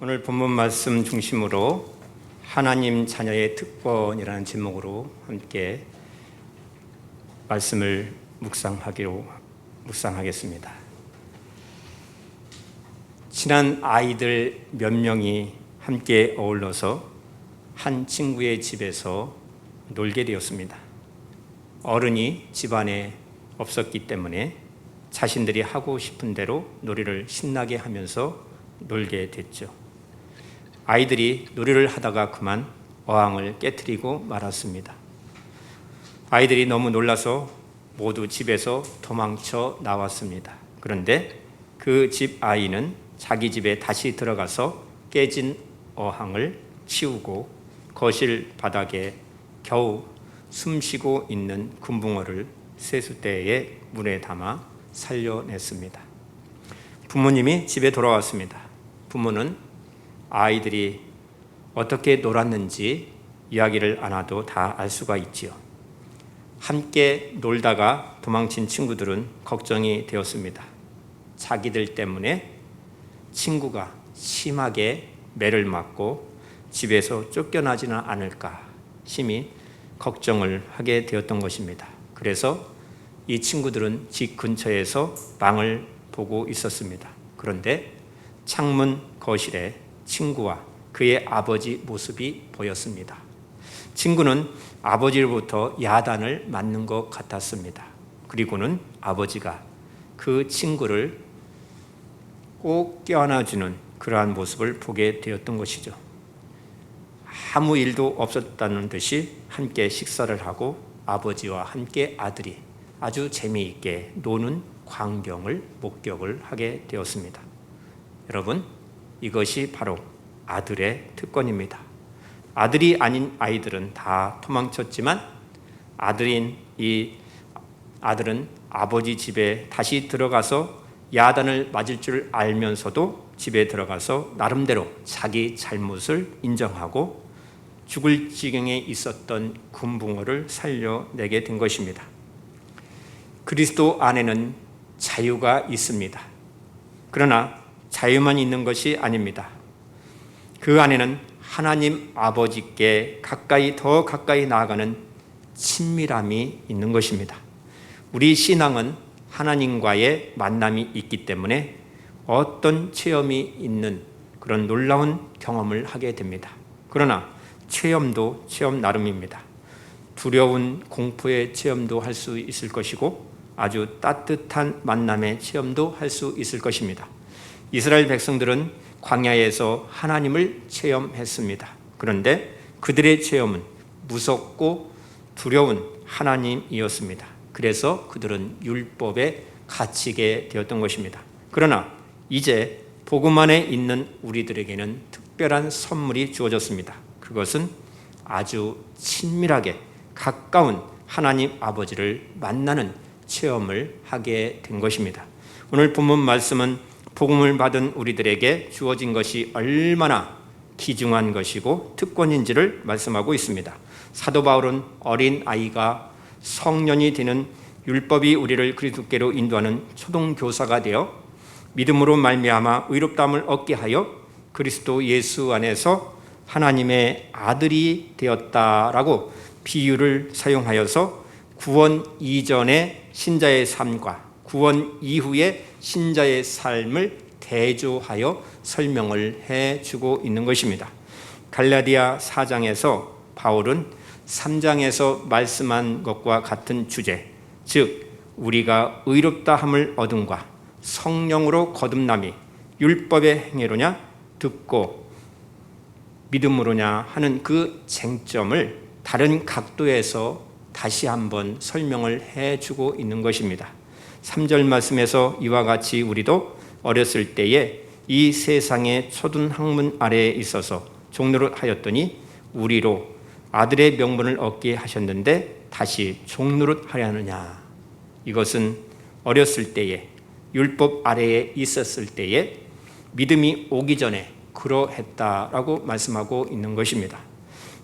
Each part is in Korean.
오늘 본문 말씀 중심으로 하나님 자녀의 특권이라는 제목으로 함께 말씀을 묵상하겠습니다. 친한 아이들 몇 명이 함께 어울러서 한 친구의 집에서 놀게 되었습니다. 어른이 집안에 없었기 때문에 자신들이 하고 싶은 대로 놀이를 신나게 하면서 놀게 됐죠. 아이들이 놀이를 하다가 그만 어항을 깨트리고 말았습니다. 아이들이 너무 놀라서 모두 집에서 도망쳐 나왔습니다. 그런데 그 집 아이는 자기 집에 다시 들어가서 깨진 어항을 치우고 거실 바닥에 겨우 숨쉬고 있는 금붕어를 세숫대에 물에 담아 살려냈습니다. 부모님이 집에 돌아왔습니다. 부모는 아이들이 어떻게 놀았는지 이야기를 안 해도 다 알 수가 있지요. 함께 놀다가 도망친 친구들은 걱정이 되었습니다. 자기들 때문에 친구가 심하게 매를 맞고 집에서 쫓겨나지는 않을까 심히 걱정을 하게 되었던 것입니다. 그래서 이 친구들은 집 근처에서 망을 보고 있었습니다. 그런데 창문 거실에 친구와 그의 아버지 모습이 보였습니다. 친구는 아버지로부터 야단을 맞는 것 같았습니다. 그리고는 아버지가 그 친구를 꼭 껴안아주는 그러한 모습을 보게 되었던 것이죠. 아무 일도 없었다는 듯이 함께 식사를 하고 아버지와 함께 아들이 아주 재미있게 노는 광경을 목격을 하게 되었습니다. 여러분, 이것이 바로 아들의 특권입니다. 아들이 아닌 아이들은 다 도망쳤지만 아들인 이 아들은 아버지 집에 다시 들어가서 야단을 맞을 줄 알면서도 집에 들어가서 나름대로 자기 잘못을 인정하고 죽을 지경에 있었던 금붕어를 살려내게 된 것입니다. 그리스도 안에는 자유가 있습니다. 그러나 자유만 있는 것이 아닙니다. 그 안에는 하나님 아버지께 더 가까이 나아가는 친밀함이 있는 것입니다. 우리 신앙은 하나님과의 만남이 있기 때문에 어떤 체험이 있는 그런 놀라운 경험을 하게 됩니다. 그러나 체험도 체험 나름입니다. 두려운 공포의 체험도 할 수 있을 것이고 아주 따뜻한 만남의 체험도 할 수 있을 것입니다. 이스라엘 백성들은 광야에서 하나님을 체험했습니다. 그런데 그들의 체험은 무섭고 두려운 하나님이었습니다. 그래서 그들은 율법에 갇히게 되었던 것입니다. 그러나 이제 복음 안에 있는 우리들에게는 특별한 선물이 주어졌습니다. 그것은 아주 친밀하게 가까운 하나님 아버지를 만나는 체험을 하게 된 것입니다. 오늘 본문 말씀은 복음을 받은 우리들에게 주어진 것이 얼마나 귀중한 것이고 특권인지를 말씀하고 있습니다. 사도 바울은 어린 아이가 성년이 되는 율법이 우리를 그리스도께로 인도하는 초등교사가 되어 믿음으로 말미암아 의롭다함을 얻게 하여 그리스도 예수 안에서 하나님의 아들이 되었다라고 비유를 사용하여서 구원 이전의 신자의 삶과 구원 이후의 신자의 삶을 대조하여 설명을 해주고 있는 것입니다. 갈라디아 4장에서 바울은 3장에서 말씀한 것과 같은 주제, 즉 우리가 의롭다함을 얻음과 성령으로 거듭남이 율법의 행위로냐 듣고 믿음으로냐 하는 그 쟁점을 다른 각도에서 다시 한번 설명을 해주고 있는 것입니다. 3절 말씀에서 이와 같이 우리도 어렸을 때에 이 세상의 초등학문 아래에 있어서 종노릇 하였더니 우리로 아들의 명분을 얻게 하셨는데 다시 종노릇 하려 하느냐. 이것은 어렸을 때에 율법 아래에 있었을 때에 믿음이 오기 전에 그러했다라고 말씀하고 있는 것입니다.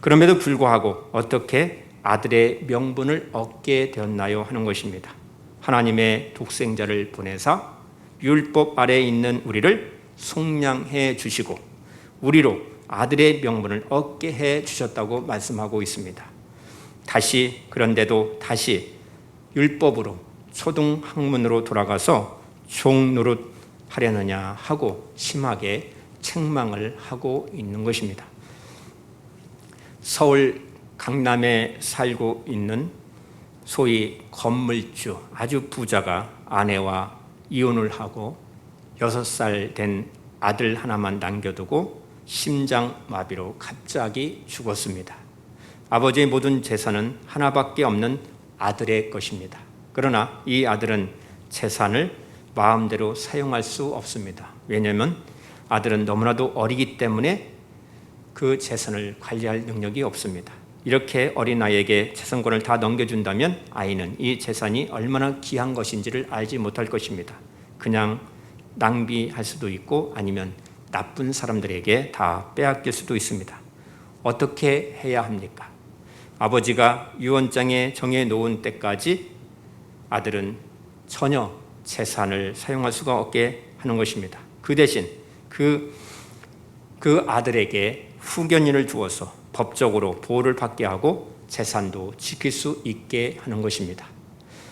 그럼에도 불구하고 어떻게 아들의 명분을 얻게 되었나요 하는 것입니다. 하나님의 독생자를 보내사 율법 아래에 있는 우리를 속량해 주시고 우리로 아들의 명분을 얻게 해 주셨다고 말씀하고 있습니다. 그런데도 다시 율법으로 초등학문으로 돌아가서 종노릇 하려느냐 하고 심하게 책망을 하고 있는 것입니다. 서울 강남에 살고 있는 소위 건물주 아주 부자가 아내와 이혼을 하고 6살 된 아들 하나만 남겨두고 심장마비로 갑자기 죽었습니다. 아버지의 모든 재산은 하나밖에 없는 아들의 것입니다. 그러나 이 아들은 재산을 마음대로 사용할 수 없습니다. 왜냐하면 아들은 너무나도 어리기 때문에 그 재산을 관리할 능력이 없습니다. 이렇게 어린 아이에게 재산권을 다 넘겨준다면 아이는 이 재산이 얼마나 귀한 것인지를 알지 못할 것입니다. 그냥 낭비할 수도 있고 아니면 나쁜 사람들에게 다 빼앗길 수도 있습니다. 어떻게 해야 합니까? 아버지가 유언장에 정해놓은 때까지 아들은 전혀 재산을 사용할 수가 없게 하는 것입니다. 그 대신 그 아들에게 후견인을 두어서 법적으로 보호를 받게 하고 재산도 지킬 수 있게 하는 것입니다.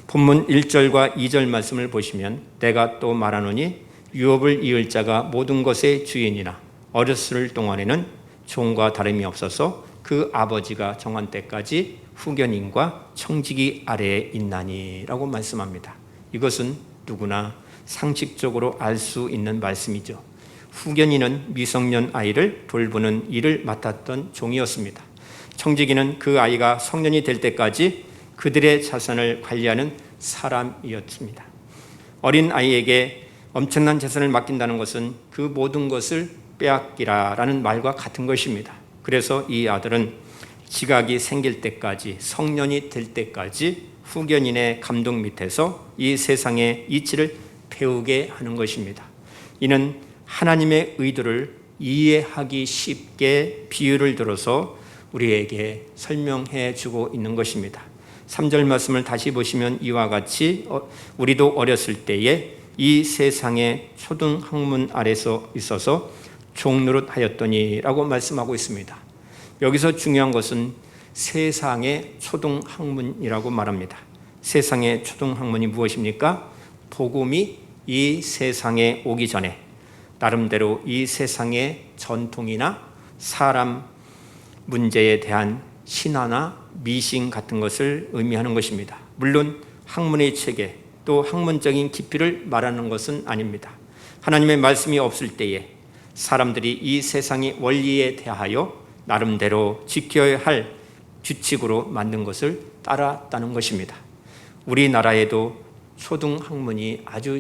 본문 1절과 2절 말씀을 보시면 내가 또 말하노니 유업을 이을 자가 모든 것의 주인이나 어렸을 동안에는 종과 다름이 없어서 그 아버지가 정한 때까지 후견인과 청지기 아래에 있나니 라고 말씀합니다. 이것은 누구나 상식적으로 알 수 있는 말씀이죠. 후견인은 미성년 아이를 돌보는 일을 맡았던 종이었습니다. 청지기는 그 아이가 성년이 될 때까지 그들의 자산을 관리하는 사람이었습니다. 어린 아이에게 엄청난 재산을 맡긴다는 것은 그 모든 것을 빼앗기라라는 말과 같은 것입니다. 그래서 이 아들은 지각이 생길 때까지, 성년이 될 때까지 후견인의 감독 밑에서 이 세상의 이치를 배우게 하는 것입니다. 이는 하나님의 의도를 이해하기 쉽게 비유를 들어서 우리에게 설명해 주고 있는 것입니다. 3절 말씀을 다시 보시면 이와 같이 우리도 어렸을 때에 이 세상의 초등학문 아래서 있어서 종노릇 하였더니 라고 말씀하고 있습니다. 여기서 중요한 것은 세상의 초등학문이라고 말합니다. 세상의 초등학문이 무엇입니까? 복음이 이 세상에 오기 전에 나름대로 이 세상의 전통이나 사람 문제에 대한 신화나 미신 같은 것을 의미하는 것입니다. 물론 학문의 체계 또 학문적인 깊이를 말하는 것은 아닙니다. 하나님의 말씀이 없을 때에 사람들이 이 세상의 원리에 대하여 나름대로 지켜야 할 규칙으로 만든 것을 따랐다는 것입니다. 우리나라에도 초등학문이 아주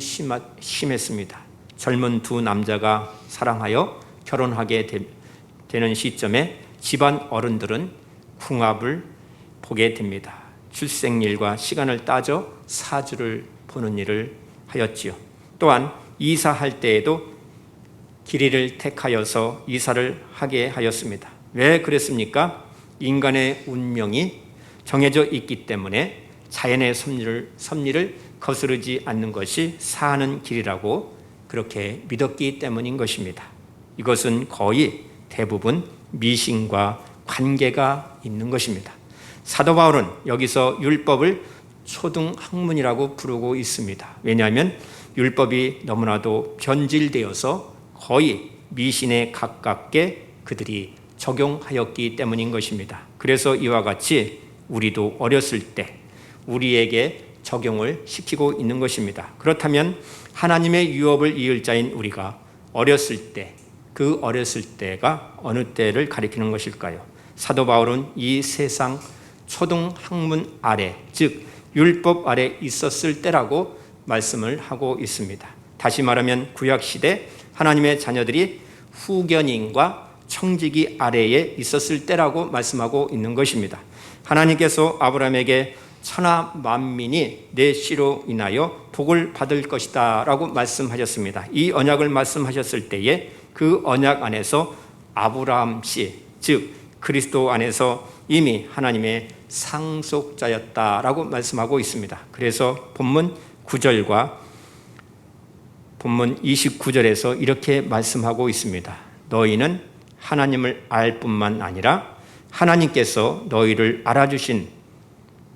심했습니다. 젊은 두 남자가 사랑하여 결혼하게 되는 시점에 집안 어른들은 궁합을 보게 됩니다. 출생일과 시간을 따져 사주를 보는 일을 하였지요. 또한 이사할 때에도 길이를 택하여서 이사를 하게 하였습니다. 왜 그랬습니까? 인간의 운명이 정해져 있기 때문에 자연의 섭리를 거스르지 않는 것이 사는 길이라고 그렇게 믿었기 때문인 것입니다. 이것은 거의 대부분 미신과 관계가 있는 것입니다. 사도 바울은 여기서 율법을 초등학문이라고 부르고 있습니다. 왜냐하면 율법이 너무나도 변질되어서 거의 미신에 가깝게 그들이 적용하였기 때문인 것입니다. 그래서 이와 같이 우리도 어렸을 때 우리에게 적용을 시키고 있는 것입니다. 그렇다면 하나님의 유업을 이을 자인 우리가 어렸을 때, 그 어렸을 때가 어느 때를 가리키는 것일까요? 사도 바울은 이 세상 초등학문 아래, 즉 율법 아래 있었을 때라고 말씀을 하고 있습니다. 다시 말하면 구약시대 하나님의 자녀들이 후견인과 청지기 아래에 있었을 때라고 말씀하고 있는 것입니다. 하나님께서 아브라함에게 천하 만민이 내 씨로 인하여 복을 받을 것이다 라고 말씀하셨습니다. 이 언약을 말씀하셨을 때에 그 언약 안에서 아브라함 씨, 즉 그리스도 안에서 이미 하나님의 상속자였다라고 말씀하고 있습니다. 그래서 본문 9절과 본문 29절에서 이렇게 말씀하고 있습니다. 너희는 하나님을 알 뿐만 아니라 하나님께서 너희를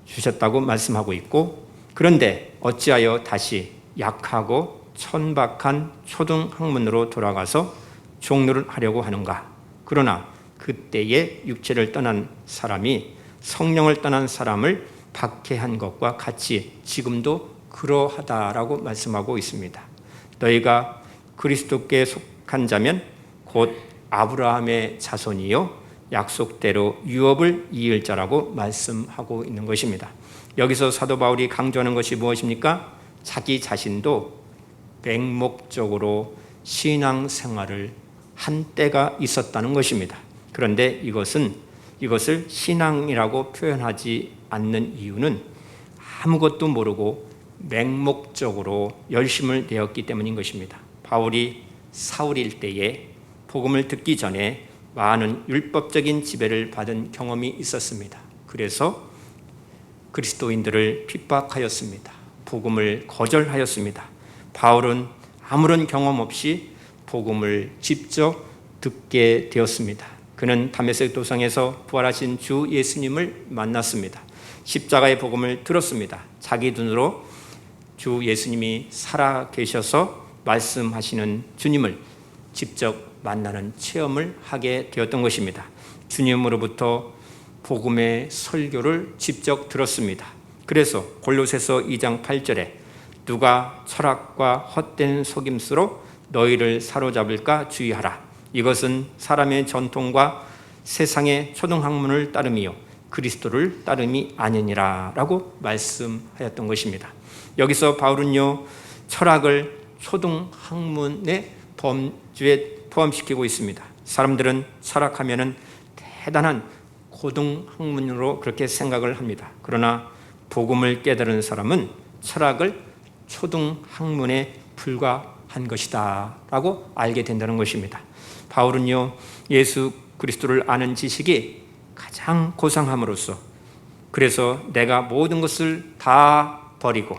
주셨다고 말씀하고 있고, 그런데 어찌하여 다시 약하고 천박한 초등학문으로 돌아가서 종로를 하려고 하는가? 그러나 그때의 육체를 떠난 사람이 성령을 떠난 사람을 박해한 것과 같이 지금도 그러하다라고 말씀하고 있습니다. 너희가 그리스도께 속한 자면 곧 아브라함의 자손이요 약속대로 유업을 이을 자라고 말씀하고 있는 것입니다. 여기서 사도 바울이 강조하는 것이 무엇입니까? 자기 자신도 맹목적으로 신앙생활을 한 때가 있었다는 것입니다. 그런데 이것을 신앙이라고 표현하지 않는 이유는 아무것도 모르고 맹목적으로 열심을 내었기 때문인 것입니다. 바울이 사울일 때에 복음을 듣기 전에 많은 율법적인 지배를 받은 경험이 있었습니다. 그래서 그리스도인들을 핍박하였습니다. 복음을 거절하였습니다. 바울은 아무런 경험 없이 복음을 직접 듣게 되었습니다. 그는 다메섹 도상에서 부활하신 주 예수님을 만났습니다. 십자가의 복음을 들었습니다. 자기 눈으로 주 예수님이 살아 계셔서 말씀하시는 주님을 직접 만나는 체험을 하게 되었던 것입니다. 주님으로부터 복음의 설교를 직접 들었습니다. 그래서 골로새서 2장 8절에 누가 철학과 헛된 속임수로 너희를 사로잡을까 주의하라. 이것은 사람의 전통과 세상의 초등학문을 따름이요 그리스도를 따름이 아니니라 라고 말씀하였던 것입니다. 여기서 바울은요 철학을 초등학문의 범주에 포함시키고 있습니다. 사람들은 철학하면은 대단한 고등학문으로 그렇게 생각을 합니다. 그러나 복음을 깨달은 사람은 철학을 초등학문에 불과한 것이다 라고 알게 된다는 것입니다. 바울은요 예수 그리스도를 아는 지식이 가장 고상함으로써 그래서 내가 모든 것을 다 버리고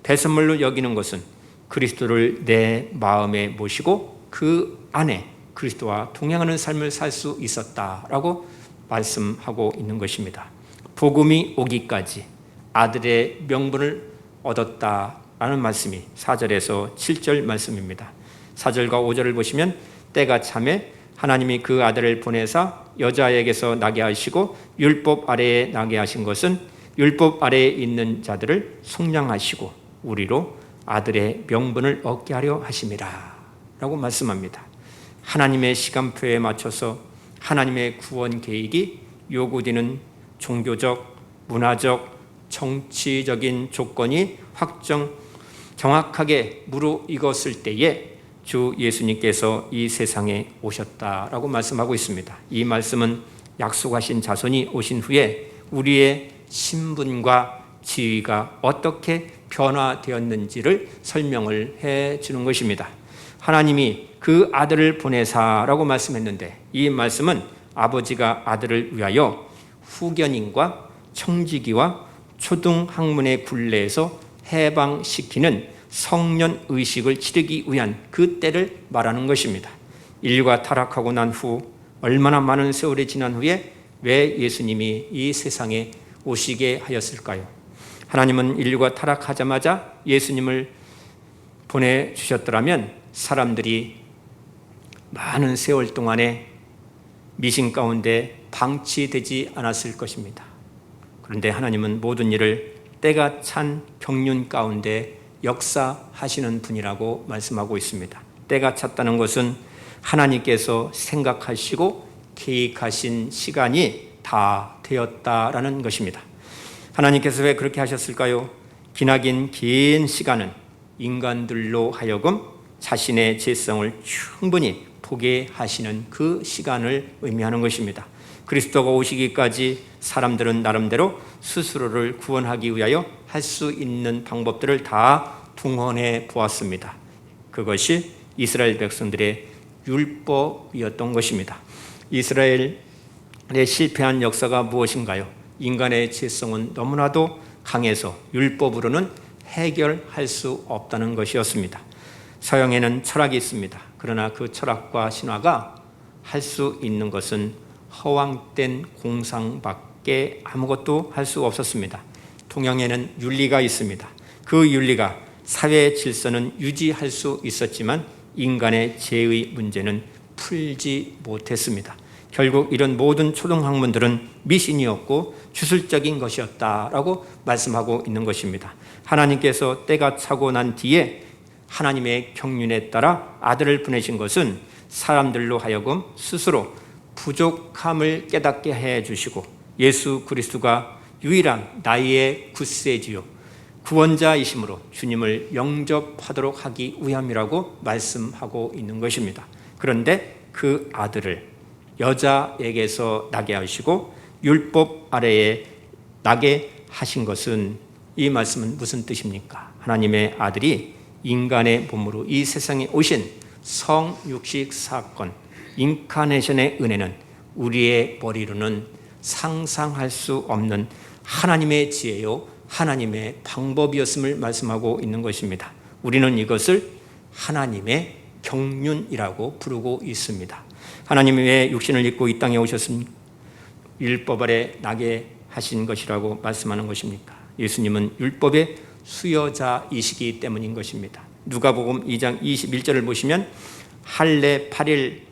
배선물로 여기는 것은 그리스도를 내 마음에 모시고 그 안에 그리스도와 동행하는 삶을 살 수 있었다라고 말씀하고 있는 것입니다. 복음이 오기까지 아들의 명분을 얻었다라는 말씀이 4절에서 7절 말씀입니다. 4절과 5절을 보시면 때가 참에 하나님이 그 아들을 보내사 여자에게서 나게 하시고 율법 아래에 나게 하신 것은 율법 아래에 있는 자들을 속량하시고 우리로 아들의 명분을 얻게 하려 하심이라 라고 말씀합니다. 하나님의 시간표에 맞춰서 하나님의 구원 계획이 요구되는 종교적, 문화적, 정치적인 조건이 정확하게 무르익었을 때에 주 예수님께서 이 세상에 오셨다라고 말씀하고 있습니다. 이 말씀은 약속하신 자손이 오신 후에 우리의 신분과 지위가 어떻게 변화되었는지를 설명을 해 주는 것입니다. 하나님이 그 아들을 보내사라고 말씀했는데 이 말씀은 아버지가 아들을 위하여 후견인과 청지기와 초등학문의 굴레에서 해방시키는 성년 의식을 치르기 위한 그 때를 말하는 것입니다. 인류가 타락하고 난 후 얼마나 많은 세월이 지난 후에 왜 예수님이 이 세상에 오시게 하였을까요? 하나님은 인류가 타락하자마자 예수님을 보내주셨더라면 사람들이 많은 세월 동안에 미신 가운데 방치되지 않았을 것입니다. 그런데 하나님은 모든 일을 때가 찬 경륜 가운데 역사하시는 분이라고 말씀하고 있습니다. 때가 찼다는 것은 하나님께서 생각하시고 계획하신 시간이 다 되었다라는 것입니다. 하나님께서 왜 그렇게 하셨을까요? 기나긴 긴 시간은 인간들로 하여금 자신의 죄성을 충분히 보게 하시는 그 시간을 의미하는 것입니다. 그리스도가 오시기까지 사람들은 나름대로 스스로를 구원하기 위하여 할 수 있는 방법들을 다 동원해 보았습니다. 그것이 이스라엘 백성들의 율법이었던 것입니다. 이스라엘의 실패한 역사가 무엇인가요? 인간의 죄성은 너무나도 강해서 율법으로는 해결할 수 없다는 것이었습니다. 서양에는 철학이 있습니다. 그러나 그 철학과 신화가 할 수 있는 것은 허황된 공상밖에 아무것도 할 수 없었습니다. 동양에는 윤리가 있습니다. 그 윤리가 사회 질서는 유지할 수 있었지만 인간의 죄의 문제는 풀지 못했습니다. 결국 이런 모든 초등학문들은 미신이었고 주술적인 것이었다라고 말씀하고 있는 것입니다. 하나님께서 때가 차고 난 뒤에 하나님의 경륜에 따라 아들을 보내신 것은 사람들로 하여금 스스로 부족함을 깨닫게 해주시고 예수 그리스도가 유일한 나의 구세주요 구원자이심으로 주님을 영접하도록 하기 위함이라고 말씀하고 있는 것입니다. 그런데 그 아들을 여자에게서 나게 하시고 율법 아래에 나게 하신 것은, 이 말씀은 무슨 뜻입니까? 하나님의 아들이 인간의 몸으로 이 세상에 오신 성육식 사건, 인카네이션의 은혜는 우리의 머리로는 상상할 수 없는 하나님의 지혜요 하나님의 방법이었음을 말씀하고 있는 것입니다. 우리는 이것을 하나님의 경륜이라고 부르고 있습니다. 하나님이 왜 육신을 입고 이 땅에 오셨습니까? 율법 아래 나게 하신 것이라고 말씀하는 것입니까? 예수님은 율법의 수여자이시기 때문인 것입니다. 누가복음 2장 21절을 보시면 할례할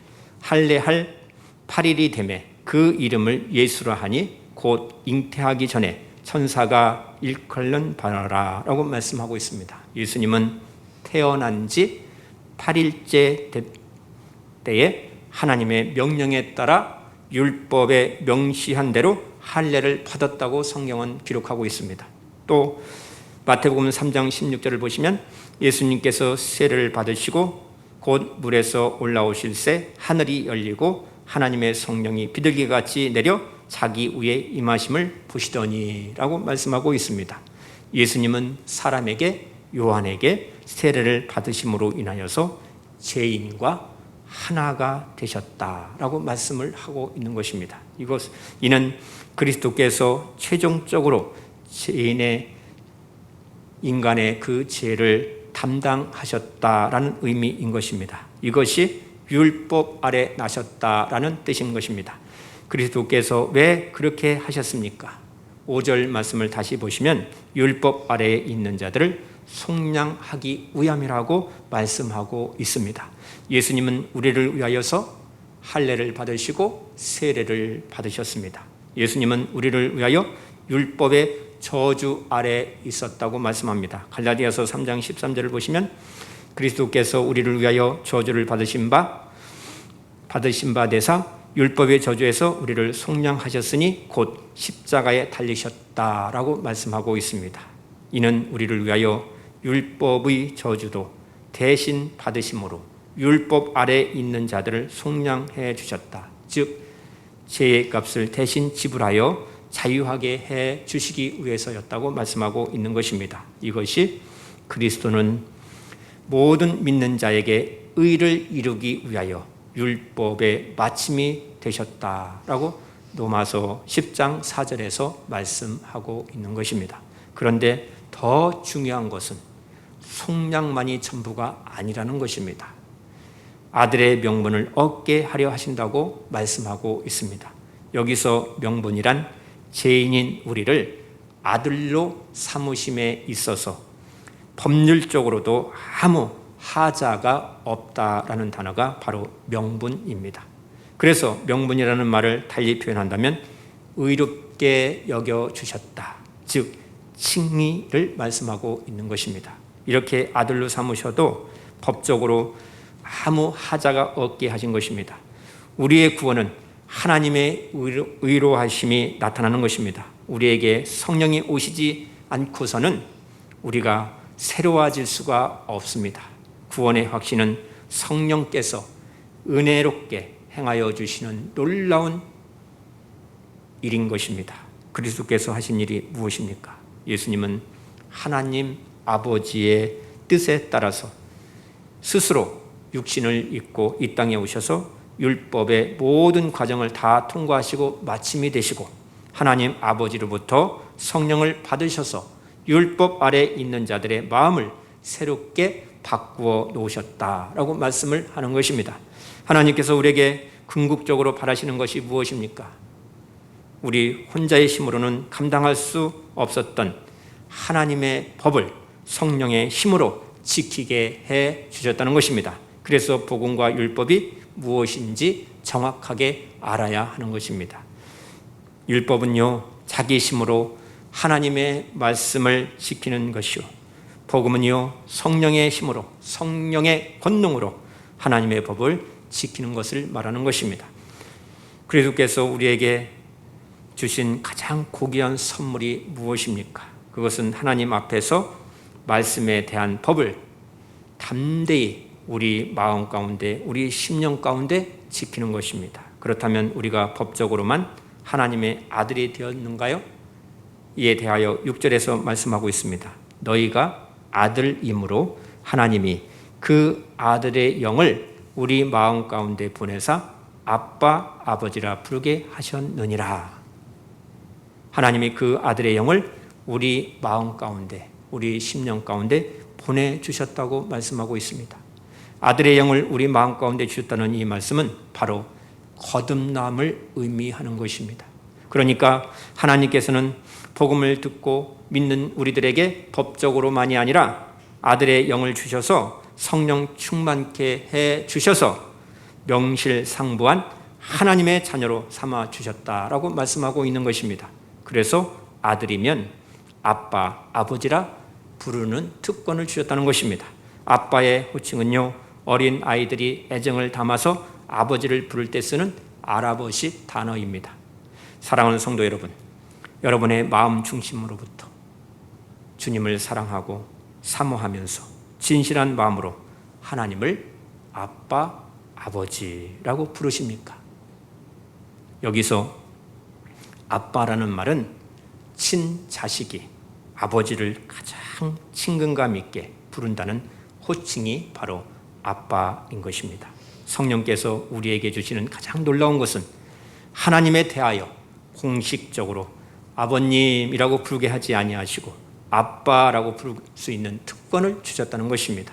8일이 되매 그 이름을 예수라 하니 곧 잉태하기 전에 천사가 일컬는 바라 라고 말씀하고 있습니다. 예수님은 태어난 지 8일째 때에 하나님의 명령에 따라 율법에 명시한 대로 할례를 받았다고 성경은 기록하고 있습니다. 또 마태복음 3장 16절을 보시면 예수님께서 세례를 받으시고 곧 물에서 올라오실새 하늘이 열리고 하나님의 성령이 비둘기같이 내려 자기 위에 임하심을 보시더니 라고 말씀하고 있습니다. 예수님은 사람에게, 요한에게 세례를 받으심으로 인하여서 죄인과 하나가 되셨다라고 말씀을 하고 있는 것입니다. 이는 그리스도께서 최종적으로 인간의 그 죄를 담당하셨다라는 의미인 것입니다. 이것이 율법 아래 나셨다라는 뜻인 것입니다. 그리스도께서 왜 그렇게 하셨습니까? 5절 말씀을 다시 보시면 율법 아래에 있는 자들을 속량하기 위함이라고 말씀하고 있습니다. 예수님은 우리를 위하여서 할례를 받으시고 세례를 받으셨습니다. 예수님은 우리를 위하여 율법의 저주 아래 있었다고 말씀합니다. 갈라디아서 3장 13절을 보시면 그리스도께서 우리를 위하여 저주를 받으신 바 되사 율법의 저주에서 우리를 속량하셨으니 곧 십자가에 달리셨다라고 말씀하고 있습니다. 이는 우리를 위하여 율법의 저주도 대신 받으심으로 율법 아래 있는 자들을 속량해 주셨다. 즉 죄의 값을 대신 지불하여 자유하게 해 주시기 위해서였다고 말씀하고 있는 것입니다. 이것이 그리스도는 모든 믿는 자에게 의를 이루기 위하여 율법의 마침이 되셨다라고 로마서 10장 4절에서 말씀하고 있는 것입니다. 그런데 더 중요한 것은 속량만이 전부가 아니라는 것입니다. 아들의 명분을 얻게 하려 하신다고 말씀하고 있습니다. 여기서 명분이란 죄인인 우리를 아들로 삼으심에 있어서 법률적으로도 아무 하자가 없다라는 단어가 바로 명분입니다. 그래서 명분이라는 말을 달리 표현한다면 의롭게 여겨주셨다, 즉 칭의를 말씀하고 있는 것입니다. 이렇게 아들로 삼으셔도 법적으로 아무 하자가 없게 하신 것입니다. 우리의 구원은 하나님의 의로하심이 나타나는 것입니다. 우리에게 성령이 오시지 않고서는 우리가 새로워질 수가 없습니다. 구원의 확신은 성령께서 은혜롭게 행하여 주시는 놀라운 일인 것입니다. 그리스도께서 하신 일이 무엇입니까? 예수님은 하나님 아버지의 뜻에 따라서 스스로 육신을 입고 이 땅에 오셔서 율법의 모든 과정을 다 통과하시고 마침이 되시고 하나님 아버지로부터 성령을 받으셔서 율법 아래 있는 자들의 마음을 새롭게 바꾸어 놓으셨다라고 말씀을 하는 것입니다. 하나님께서 우리에게 궁극적으로 바라시는 것이 무엇입니까? 우리 혼자의 힘으로는 감당할 수 없었던 하나님의 법을 성령의 힘으로 지키게 해 주셨다는 것입니다. 그래서 복음과 율법이 무엇인지 정확하게 알아야 하는 것입니다. 율법은요, 자기 힘으로 하나님의 말씀을 지키는 것이요, 복음은요, 성령의 힘으로, 성령의 권능으로 하나님의 법을 지키는 것을 말하는 것입니다. 그리스도께서 우리에게 주신 가장 고귀한 선물이 무엇입니까? 그것은 하나님 앞에서 말씀에 대한 법을 담대히 우리 마음 가운데, 우리 심령 가운데 지키는 것입니다. 그렇다면 우리가 법적으로만 하나님의 아들이 되었는가요? 이에 대하여 6절에서 말씀하고 있습니다. 너희가 아들이므로 하나님이 그 아들의 영을 우리 마음 가운데 보내사 아빠, 아버지라 부르게 하셨느니라. 하나님이 그 아들의 영을 우리 마음 가운데, 우리 심령 가운데 보내주셨다고 말씀하고 있습니다. 아들의 영을 우리 마음 가운데 주셨다는 이 말씀은 바로 거듭남을 의미하는 것입니다. 그러니까 하나님께서는 복음을 듣고 믿는 우리들에게 법적으로만이 아니라 아들의 영을 주셔서 성령 충만케 해 주셔서 명실상부한 하나님의 자녀로 삼아 주셨다라고 말씀하고 있는 것입니다. 그래서 아들이면 아빠, 아버지라 부르는 특권을 주셨다는 것입니다. 아빠의 호칭은요, 어린 아이들이 애정을 담아서 아버지를 부를 때 쓰는 아라버시 단어입니다. 사랑하는 성도 여러분, 여러분의 마음 중심으로부터 주님을 사랑하고 사모하면서 진실한 마음으로 하나님을 아빠, 아버지라고 부르십니까? 여기서 아빠라는 말은 친자식이 아버지를 가장 친근감 있게 부른다는 호칭이 바로 아빠인 것입니다. 성령께서 우리에게 주시는 가장 놀라운 것은 하나님에 대하여 공식적으로 아버님이라고 부르게 하지 아니하시고 아빠라고 부를 수 있는 특권을 주셨다는 것입니다.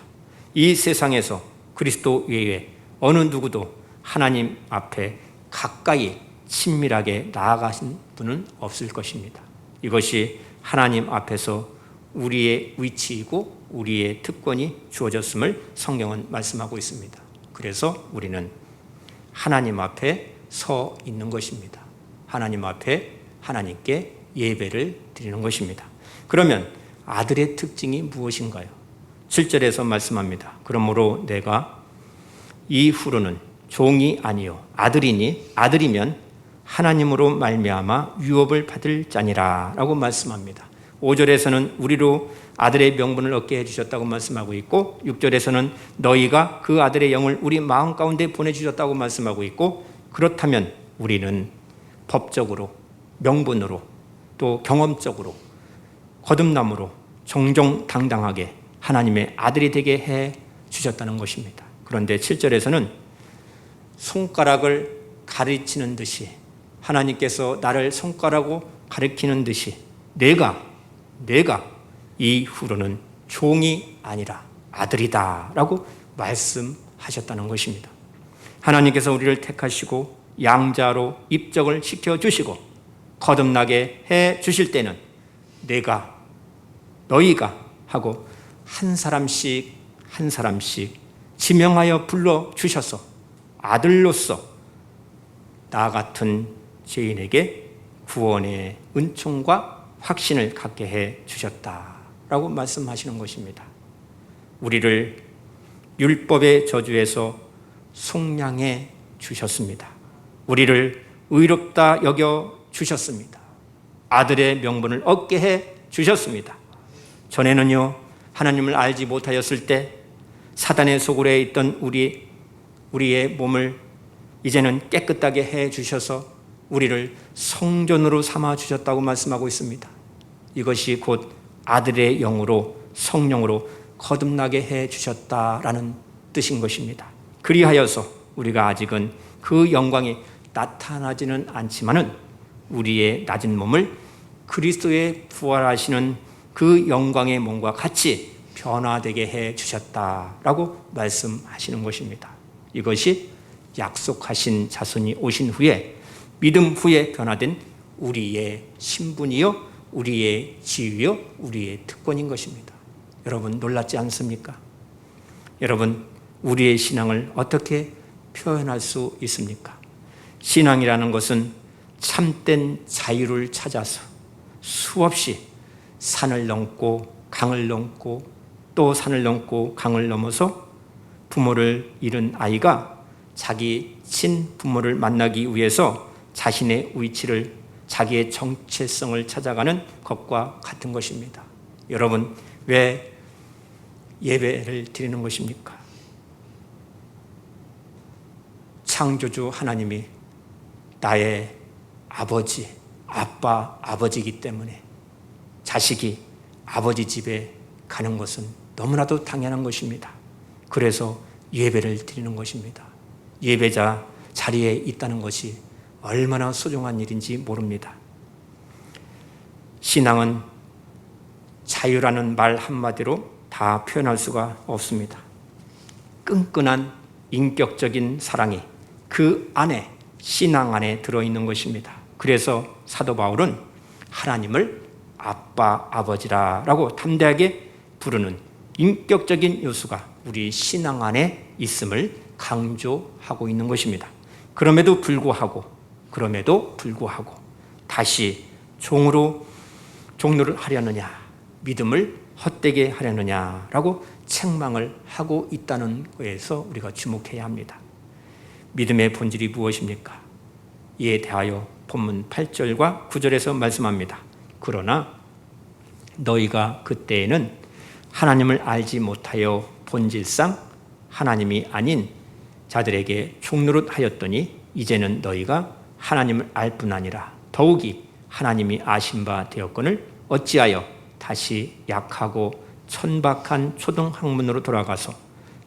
이 세상에서 그리스도 외에 어느 누구도 하나님 앞에 가까이 친밀하게 나아가신 분은 없을 것입니다. 이것이 하나님 앞에서 우리의 위치이고 우리의 특권이 주어졌음을 성경은 말씀하고 있습니다. 그래서 우리는 하나님 앞에 서 있는 것입니다. 하나님 앞에 하나님께 예배를 드리는 것입니다. 그러면 아들의 특징이 무엇인가요? 7절에서 말씀합니다. 그러므로 내가 이후로는 종이 아니요 아들이니 아들이면 하나님으로 말미암아 유업을 받을 자니라 라고 말씀합니다. 5절에서는 우리로 아들의 명분을 얻게 해주셨다고 말씀하고 있고 6절에서는 너희가 그 아들의 영을 우리 마음 가운데 보내주셨다고 말씀하고 있고, 그렇다면 우리는 법적으로, 명분으로, 또 경험적으로, 거듭남으로 정정당당하게 하나님의 아들이 되게 해 주셨다는 것입니다. 그런데 7절에서는 손가락을 가르치는 듯이, 하나님께서 나를 손가락으로 가르치는 듯이 내가 이후로는 종이 아니라 아들이다 라고 말씀하셨다는 것입니다. 하나님께서 우리를 택하시고 양자로 입적을 시켜주시고 거듭나게 해 주실 때는 내가, 너희가 하고 한 사람씩 한 사람씩 지명하여 불러주셔서 아들로서 나 같은 죄인에게 구원의 은총과 확신을 갖게 해 주셨다라고 말씀하시는 것입니다. 우리를 율법의 저주에서 속량해 주셨습니다. 우리를 의롭다 여겨 주셨습니다. 아들의 명분을 얻게 해 주셨습니다. 전에는요, 하나님을 알지 못하였을 때 사단의 소굴에 있던 우리의 몸을 이제는 깨끗하게 해 주셔서 우리를 성전으로 삼아 주셨다고 말씀하고 있습니다. 이것이 곧 아들의 영으로, 성령으로 거듭나게 해 주셨다라는 뜻인 것입니다. 그리하여서 우리가 아직은 그 영광이 나타나지는 않지만은 우리의 낮은 몸을 그리스도의 부활하시는 그 영광의 몸과 같이 변화되게 해 주셨다라고 말씀하시는 것입니다. 이것이 약속하신 자손이 오신 후에 믿음 후에 변화된 우리의 신분이요, 우리의 지위요, 우리의 특권인 것입니다. 여러분 놀랍지 않습니까? 여러분 우리의 신앙을 어떻게 표현할 수 있습니까? 신앙이라는 것은 참된 자유를 찾아서 수없이 산을 넘고 강을 넘고 또 산을 넘고 강을 넘어서 부모를 잃은 아이가 자기 친부모를 만나기 위해서 자신의 위치를, 자기의 정체성을 찾아가는 것과 같은 것입니다. 여러분 왜 예배를 드리는 것입니까? 창조주 하나님이 나의 아버지, 아빠, 아버지이기 때문에 자식이 아버지 집에 가는 것은 너무나도 당연한 것입니다. 그래서 예배를 드리는 것입니다. 예배자 자리에 있다는 것이 얼마나 소중한 일인지 모릅니다. 신앙은 자유라는 말 한마디로 다 표현할 수가 없습니다. 끈끈한 인격적인 사랑이 그 안에, 신앙 안에 들어있는 것입니다. 그래서 사도 바울은 하나님을 아빠, 아버지라고 담대하게 부르는 인격적인 요소가 우리 신앙 안에 있음을 강조하고 있는 것입니다. 그럼에도 불구하고 다시 종로를 하려느냐, 믿음을 헛되게 하려느냐라고 책망을 하고 있다는 것에서 우리가 주목해야 합니다. 믿음의 본질이 무엇입니까? 이에 대하여 본문 8절과 9절에서 말씀합니다. 그러나 너희가 그때에는 하나님을 알지 못하여 본질상 하나님이 아닌 자들에게 종노릇하였더니 이제는 너희가 하나님을 알 뿐 아니라 더욱이 하나님이 아신 바 되었거늘 어찌하여 다시 약하고 천박한 초등학문으로 돌아가서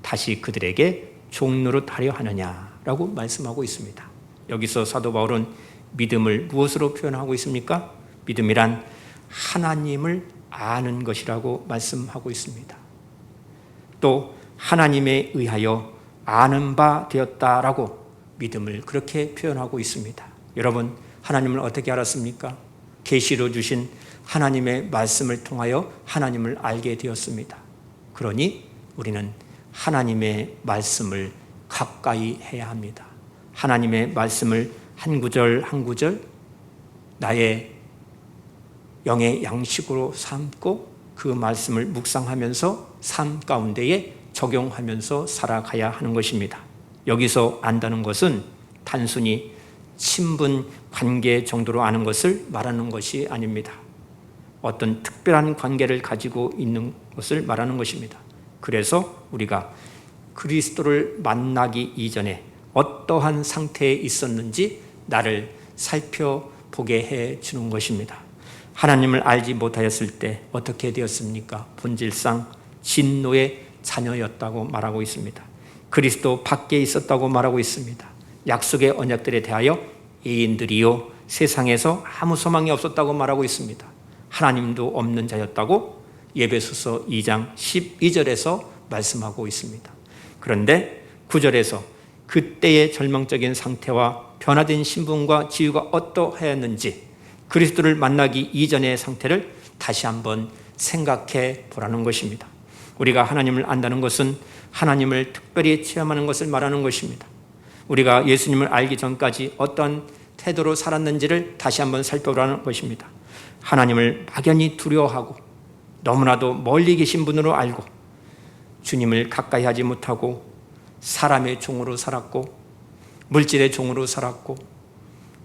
다시 그들에게 종노릇하려 하느냐라고 말씀하고 있습니다. 여기서 사도 바울은 믿음을 무엇으로 표현하고 있습니까? 믿음이란 하나님을 아는 것이라고 말씀하고 있습니다. 또 하나님에 의하여 아는 바 되었다라고 믿음을 그렇게 표현하고 있습니다. 여러분 하나님을 어떻게 알았습니까? 계시로 주신 하나님의 말씀을 통하여 하나님을 알게 되었습니다. 그러니 우리는 하나님의 말씀을 가까이 해야 합니다. 하나님의 말씀을 한 구절 한 구절 나의 영의 양식으로 삼고 그 말씀을 묵상하면서 삶 가운데에 적용하면서 살아가야 하는 것입니다. 여기서 안다는 것은 단순히 친분 관계 정도로 아는 것을 말하는 것이 아닙니다. 어떤 특별한 관계를 가지고 있는 것을 말하는 것입니다. 그래서 우리가 그리스도를 만나기 이전에 어떠한 상태에 있었는지 나를 살펴보게 해 주는 것입니다. 하나님을 알지 못하였을 때 어떻게 되었습니까? 본질상 진노의 자녀였다고 말하고 있습니다. 그리스도 밖에 있었다고 말하고 있습니다. 약속의 언약들에 대하여 예인들이요 세상에서 아무 소망이 없었다고 말하고 있습니다. 하나님도 없는 자였다고 에베소서 2장 12절에서 말씀하고 있습니다. 그런데 9절에서 그때의 절망적인 상태와 변화된 신분과 지위가 어떠하였는지 그리스도를 만나기 이전의 상태를 다시 한번 생각해 보라는 것입니다. 우리가 하나님을 안다는 것은 하나님을 특별히 체험하는 것을 말하는 것입니다. 우리가 예수님을 알기 전까지 어떤 태도로 살았는지를 다시 한번 살펴보라는 것입니다. 하나님을 막연히 두려워하고 너무나도 멀리 계신 분으로 알고 주님을 가까이 하지 못하고 사람의 종으로 살았고 물질의 종으로 살았고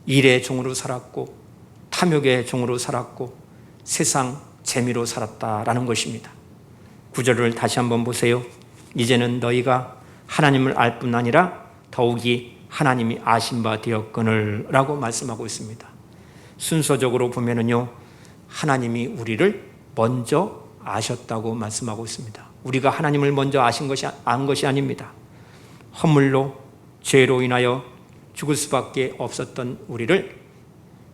일의 종으로 살았고 탐욕의 종으로 살았고 세상 재미로 살았다라는 것입니다. 9절을 다시 한번 보세요. 이제는 너희가 하나님을 알 뿐 아니라 더욱이 하나님이 아신 바 되었거늘 라고 말씀하고 있습니다. 순서적으로 보면은요, 하나님이 우리를 먼저 아셨다고 말씀하고 있습니다. 우리가 하나님을 먼저 안 것이 아닙니다. 허물로 죄로 인하여 죽을 수밖에 없었던 우리를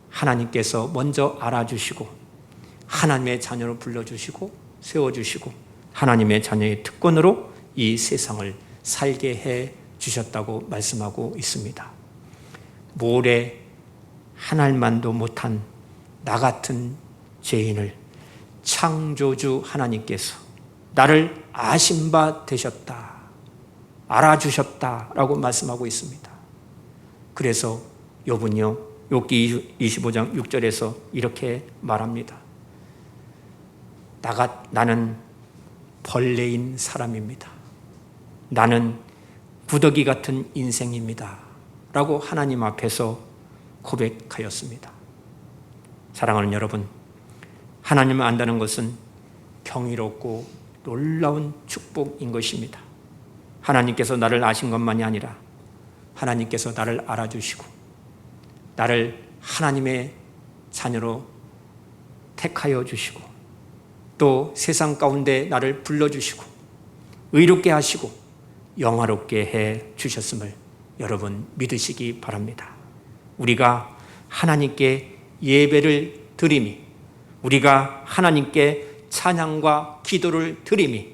하나님께서 먼저 알아주시고 하나님의 자녀로 불러주시고 세워주시고 하나님의 자녀의 특권으로 이 세상을 살게 해 주셨다고 말씀하고 있습니다. 모래 한 알만도 못한 나 같은 죄인을 창조주 하나님께서 나를 아신 바 되셨다, 알아주셨다라고 말씀하고 있습니다. 그래서 욥은요, 욥기 25장 6절에서 이렇게 말합니다. 나는 벌레인 사람입니다. 나는 구더기 같은 인생입니다. 라고 하나님 앞에서 고백하였습니다. 사랑하는 여러분, 하나님을 안다는 것은 경이롭고 놀라운 축복인 것입니다. 하나님께서 나를 아신 것만이 아니라 하나님께서 나를 알아주시고 나를 하나님의 자녀로 택하여 주시고 또 세상 가운데 나를 불러주시고 의롭게 하시고 영화롭게 해 주셨음을 여러분 믿으시기 바랍니다. 우리가 하나님께 예배를 드림이, 우리가 하나님께 찬양과 기도를 드림이,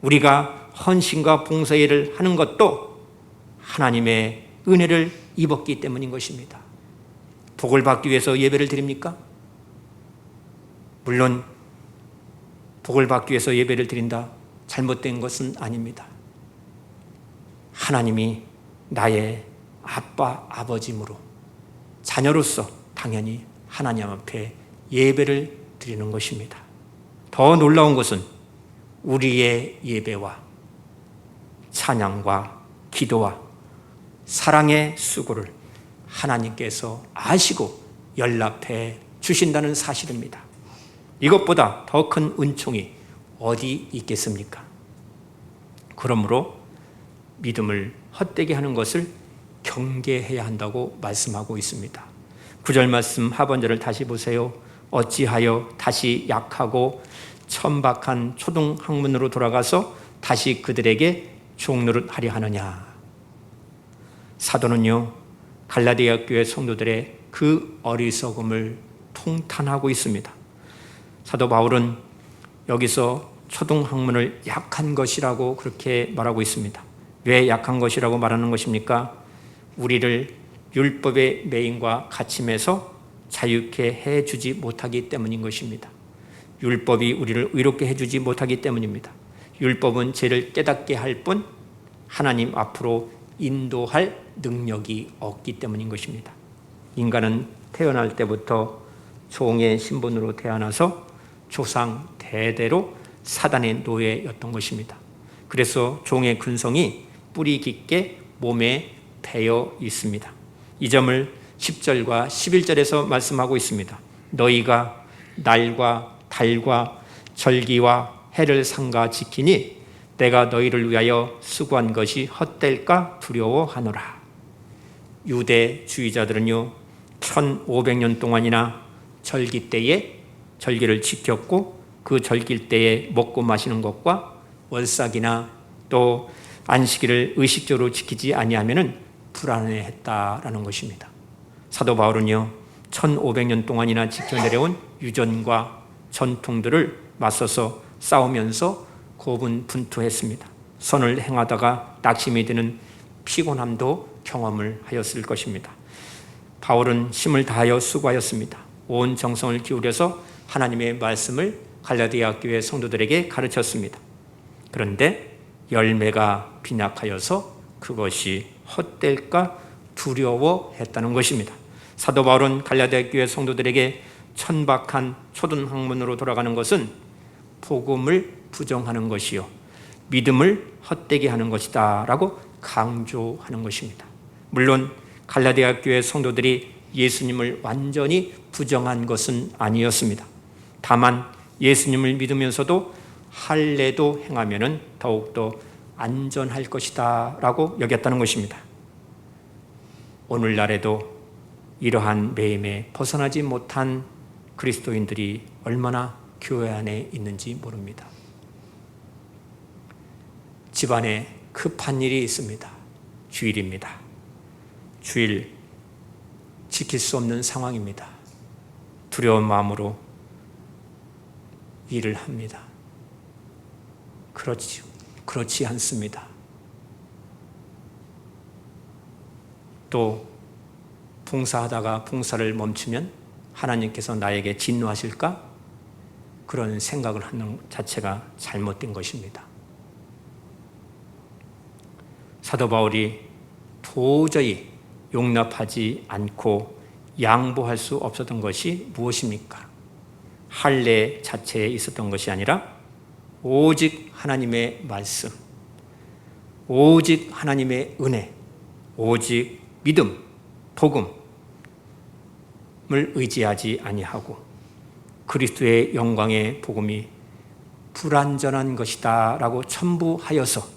우리가 헌신과 봉사일을 하는 것도 하나님의 은혜를 입었기 때문인 것입니다. 복을 받기 위해서 예배를 드립니까? 물론 복을 받기 위해서 예배를 드린다, 잘못된 것은 아닙니다. 하나님이 나의 아빠, 아버지므로 자녀로서 당연히 하나님 앞에 예배를 드리는 것입니다. 더 놀라운 것은 우리의 예배와 찬양과 기도와 사랑의 수고를 하나님께서 아시고 연락해 주신다는 사실입니다. 이것보다 더 큰 은총이 어디 있겠습니까? 그러므로 믿음을 헛되게 하는 것을 경계해야 한다고 말씀하고 있습니다. 9절 말씀 하반절을 다시 보세요. 어찌하여 다시 약하고 천박한 초등학문으로 돌아가서 다시 그들에게 종노릇하려 하느냐. 사도는요, 갈라디아 교회 성도들의 그 어리석음을 통탄하고 있습니다. 사도 바울은 여기서 초등학문을 약한 것이라고 그렇게 말하고 있습니다. 왜 약한 것이라고 말하는 것입니까? 우리를 율법의 매임과 갇힘에서 자유케 해주지 못하기 때문인 것입니다. 율법이 우리를 의롭게 해주지 못하기 때문입니다. 율법은 죄를 깨닫게 할 뿐 하나님 앞으로 인도할 능력이 없기 때문인 것입니다. 인간은 태어날 때부터 종의 신분으로 태어나서 조상 대대로 사단의 노예였던 것입니다. 그래서 종의 근성이 뿌리 깊게 몸에 배어 있습니다. 이 점을 10절과 11절에서 말씀하고 있습니다. 너희가 날과 달과 절기와 해를 삼가 지키니 내가 너희를 위하여 수고한 것이 헛될까 두려워하노라. 유대주의자들은요, 1500년 동안이나 절기 때에 절기를 지켰고 그 절기 때에 먹고 마시는 것과 월삭이나 또 안식일을 의식적으로 지키지 아니하면은 불안해했다라는 것입니다. 사도 바울은요, 1500년 동안이나 지켜내려온 유전과 전통들을 맞서서 싸우면서 고분분투했습니다. 선을 행하다가 낙심이 드는 피곤함도 경험을 하였을 것입니다. 바울은 힘을 다하여 수고하였습니다. 온 정성을 기울여서 하나님의 말씀을 갈라디아 교회 성도들에게 가르쳤습니다. 그런데 열매가 빈약하여서 그것이 헛될까 두려워했다는 것입니다. 사도 바울은 갈라디아 교회 성도들에게 천박한 초등학문으로 돌아가는 것은 복음을 부정하는 것이요 믿음을 헛되게 하는 것이다 라고 강조하는 것입니다. 물론 갈라디아 교회 성도들이 예수님을 완전히 부정한 것은 아니었습니다. 다만 예수님을 믿으면서도 할례도 행하면 더욱더 안전할 것이다 라고 여겼다는 것입니다. 오늘날에도 이러한 매임에 벗어나지 못한 그리스도인들이 얼마나 교회 안에 있는지 모릅니다. 집안에 급한 일이 있습니다. 주일입니다. 주일 지킬 수 없는 상황입니다. 두려운 마음으로 일을 합니다. 그렇지 않습니다. 또 봉사하다가 봉사를 멈추면 하나님께서 나에게 진노하실까? 그런 생각을 하는 자체가 잘못된 것입니다. 사도 바울이 도저히 용납하지 않고 양보할 수 없었던 것이 무엇입니까? 할례 자체에 있었던 것이 아니라 오직 하나님의 말씀, 오직 하나님의 은혜, 오직 믿음, 복음을 의지하지 아니하고 그리스도의 영광의 복음이 불완전한 것이다 라고 첨부하여서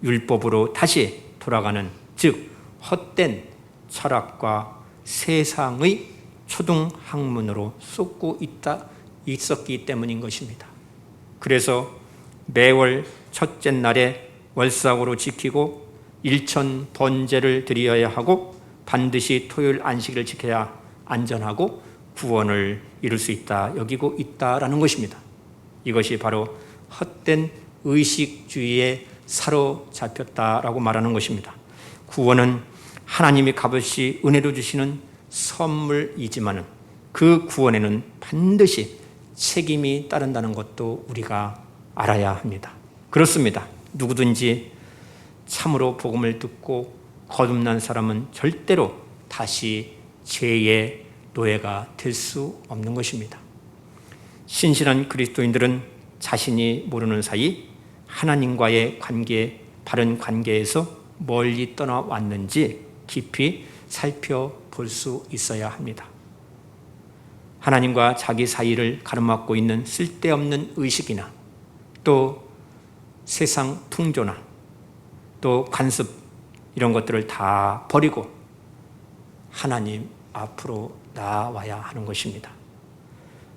율법으로 다시 돌아가는, 즉 헛된 철학과 세상의 초등학문으로 쏟고 있었기 때문인 것입니다. 그래서 매월 첫째 날에 월삭으로 지키고 일천 번제를 드려야 하고 반드시 토요일 안식일을 지켜야 안전하고 구원을 이룰 수 있다 여기고 있다라는 것입니다. 이것이 바로 헛된 의식주의에 사로잡혔다라고 말하는 것입니다. 구원은 하나님이 값없이 은혜로 주시는 선물이지만 그 구원에는 반드시 책임이 따른다는 것도 우리가 알아야 합니다. 그렇습니다. 누구든지 참으로 복음을 듣고 거듭난 사람은 절대로 다시 죄의 노예가 될 수 없는 것입니다. 신실한 그리스도인들은 자신이 모르는 사이 하나님과의 관계, 바른 관계에서 멀리 떠나왔는지 깊이 살펴볼 수 있어야 합니다. 하나님과 자기 사이를 가로막고 있는 쓸데없는 의식이나 또 세상 풍조나 또 관습 이런 것들을 다 버리고 하나님 앞으로 나와야 하는 것입니다.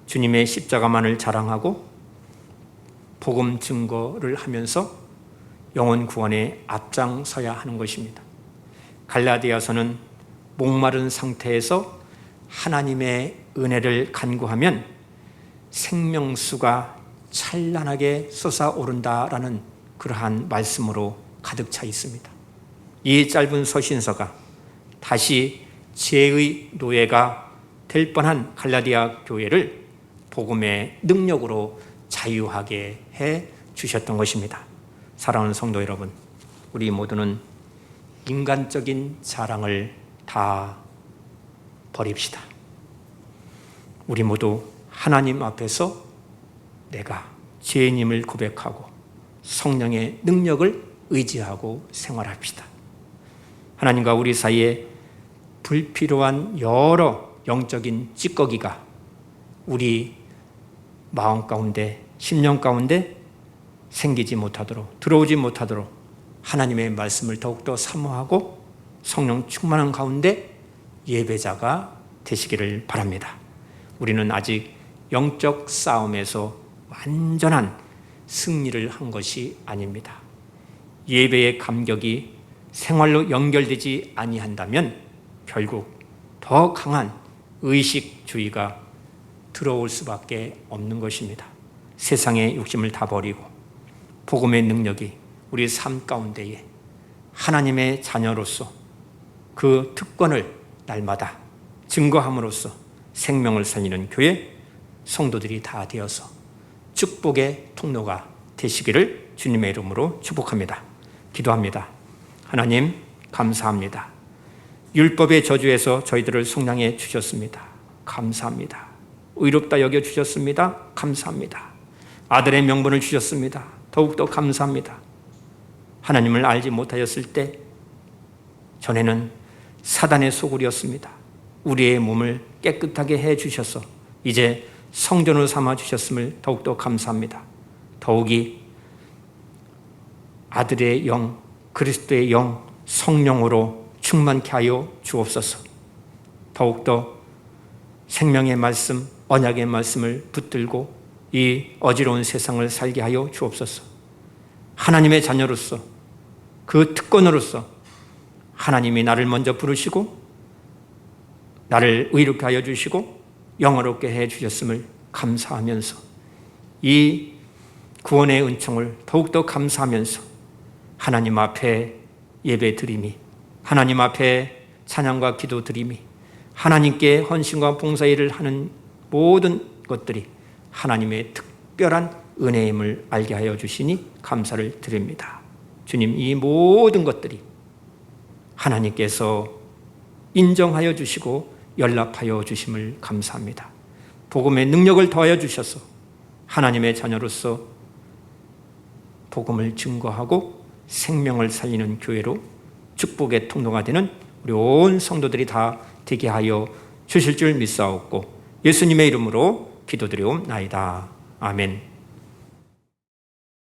주님의 십자가만을 자랑하고 복음 증거를 하면서 영혼 구원에 앞장서야 하는 것입니다. 갈라디아서는 목마른 상태에서 하나님의 은혜를 간구하면 생명수가 찬란하게 솟아오른다라는 그러한 말씀으로 가득 차 있습니다. 이 짧은 서신서가 다시 죄의 노예가 될 뻔한 갈라디아 교회를 복음의 능력으로 자유하게 해 주셨던 것입니다. 사랑하는 성도 여러분, 우리 모두는 인간적인 자랑을 다 버립시다. 우리 모두 하나님 앞에서 내가 죄인임을 고백하고 성령의 능력을 의지하고 생활합시다. 하나님과 우리 사이에 불필요한 여러 영적인 찌꺼기가 우리 마음 가운데, 심령 가운데 생기지 못하도록, 들어오지 못하도록 하나님의 말씀을 더욱더 사모하고 성령 충만한 가운데 예배자가 되시기를 바랍니다. 우리는 아직 영적 싸움에서 완전한 승리를 한 것이 아닙니다. 예배의 감격이 생활로 연결되지 아니한다면 결국 더 강한 의식주의가 들어올 수밖에 없는 것입니다. 세상의 욕심을 다 버리고 복음의 능력이 우리 삶 가운데에 하나님의 자녀로서 그 특권을 날마다 증거함으로써 생명을 살리는 교회 성도들이 다 되어서 축복의 통로가 되시기를 주님의 이름으로 축복합니다. 기도합니다. 하나님 감사합니다. 율법의 저주에서 저희들을 속량해 주셨습니다. 감사합니다. 의롭다 여겨주셨습니다. 감사합니다. 아들의 명분을 주셨습니다. 더욱더 감사합니다. 하나님을 알지 못하였을 때 전에는 사단의 소굴이었습니다. 우리의 몸을 깨끗하게 해주셔서 이제 성전으로 삼아주셨음을 더욱더 감사합니다. 더욱이 아들의 영, 그리스도의 영, 성령으로 충만케 하여 주옵소서. 더욱더 생명의 말씀, 언약의 말씀을 붙들고 이 어지러운 세상을 살게 하여 주옵소서. 하나님의 자녀로서 그 특권으로서 하나님이 나를 먼저 부르시고 나를 의롭게 하여 주시고 영화롭게 해 주셨음을 감사하면서 이 구원의 은총을 더욱더 감사하면서 하나님 앞에 예배 드림이, 하나님 앞에 찬양과 기도 드림이 하나님께 헌신과 봉사일을 하는 모든 것들이 하나님의 특별한 은혜임을 알게 하여 주시니 감사를 드립니다. 주님, 이 모든 것들이 하나님께서 인정하여 주시고 연락하여 주심을 감사합니다. 복음의 능력을 더하여 주셔서 하나님의 자녀로서 복음을 증거하고 생명을 살리는 교회로 축복의 통로가 되는 우리 온 성도들이 다 되게 하여 주실 줄 믿사옵고 예수님의 이름으로 기도드리옵나이다. 아멘.